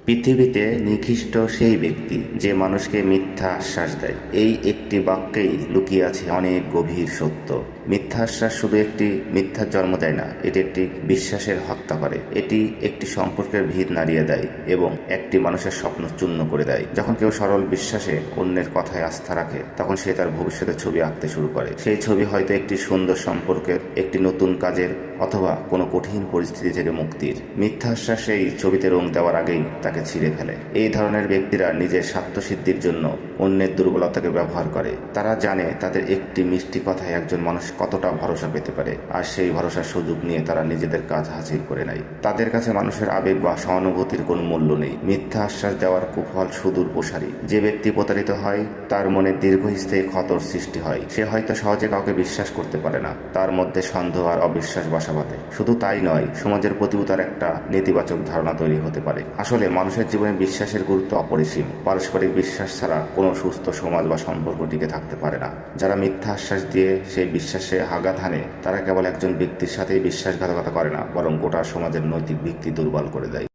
পৃথিবীতে নিকৃষ্ট সেই ব্যক্তি যে মানুষকে মিথ্যা আশ্বাস দেয়। এই একটি বাক্যেই লুকিয়ে আছে অনেক গভীর সত্য। মিথ্যা আশ্বাস শুধু একটি মিথ্যার জন্ম দেয় না, এটি একটি বিশ্বাসের হত্যা করে। এটি একটি সম্পর্কের ভিত নাড়িয়ে দেয় এবং একটি মানুষের স্বপ্ন চূর্ণ করে দেয়। যখন কেউ সরল বিশ্বাসে অন্যের কথায় আস্থা রাখে, তখন সে তার ভবিষ্যতের ছবি আঁকতে শুরু করে। সেই ছবি হয়তো একটি সুন্দর সম্পর্কের, একটি নতুন কাজের, অথবা কোনো কঠিন পরিস্থিতি থেকে মুক্তির। মিথ্যা আশ্বাস এই ছবিতে রং দেওয়ার আগেই তাকে ছিঁড়ে ফেলে। এই ধরনের ব্যক্তিরা নিজের স্বার্থসিদ্ধির জন্য অন্যের দুর্বলতাকে ব্যবহার করে। তারা জানে তাদের একটি মিষ্টি কথায় একজন মানুষ কতটা ভরসা পেতে পারে, আর সেই ভরসার সুযোগ নিয়ে তারা নিজেদের কাজ হাসিল করে নেয়। তাদের কাছে মানুষের আবেগ বা সহানুভূতির কোনো মূল্য নেই। মিথ্যা আশ্বাস দেওয়ার কুফল সুদূর প্রসারী। যে ব্যক্তি প্রতারিত হয়, তার মনে দীর্ঘস্থায়ী ক্ষতর সৃষ্টি হয়। সে হয়তো সহজে কাউকে বিশ্বাস করতে পারে না, তার মধ্যে সন্দেহ আর অবিশ্বাস বাসা বাঁধে। শুধু তাই নয়, সমাজের প্রতিও তার একটা নেতিবাচক ধারণা তৈরি হতে পারে। আসলে মানুষের জীবনে বিশ্বাসের গুরুত্ব অপরিসীম। পারস্পরিক বিশ্বাস ছাড়া কোনো সুস্থ সমাজ বা সম্পর্ক টিকে থাকতে পারে না। যারা মিথ্যা আশ্বাস দিয়ে সেই বিশ্বাসে আঘাত হানে, তারা কেবল একজন ব্যক্তির সাথেই বিশ্বাসঘাতকতা করে না, বরং গোটা সমাজের নৈতিক ভিত্তি দুর্বল করে দেয়।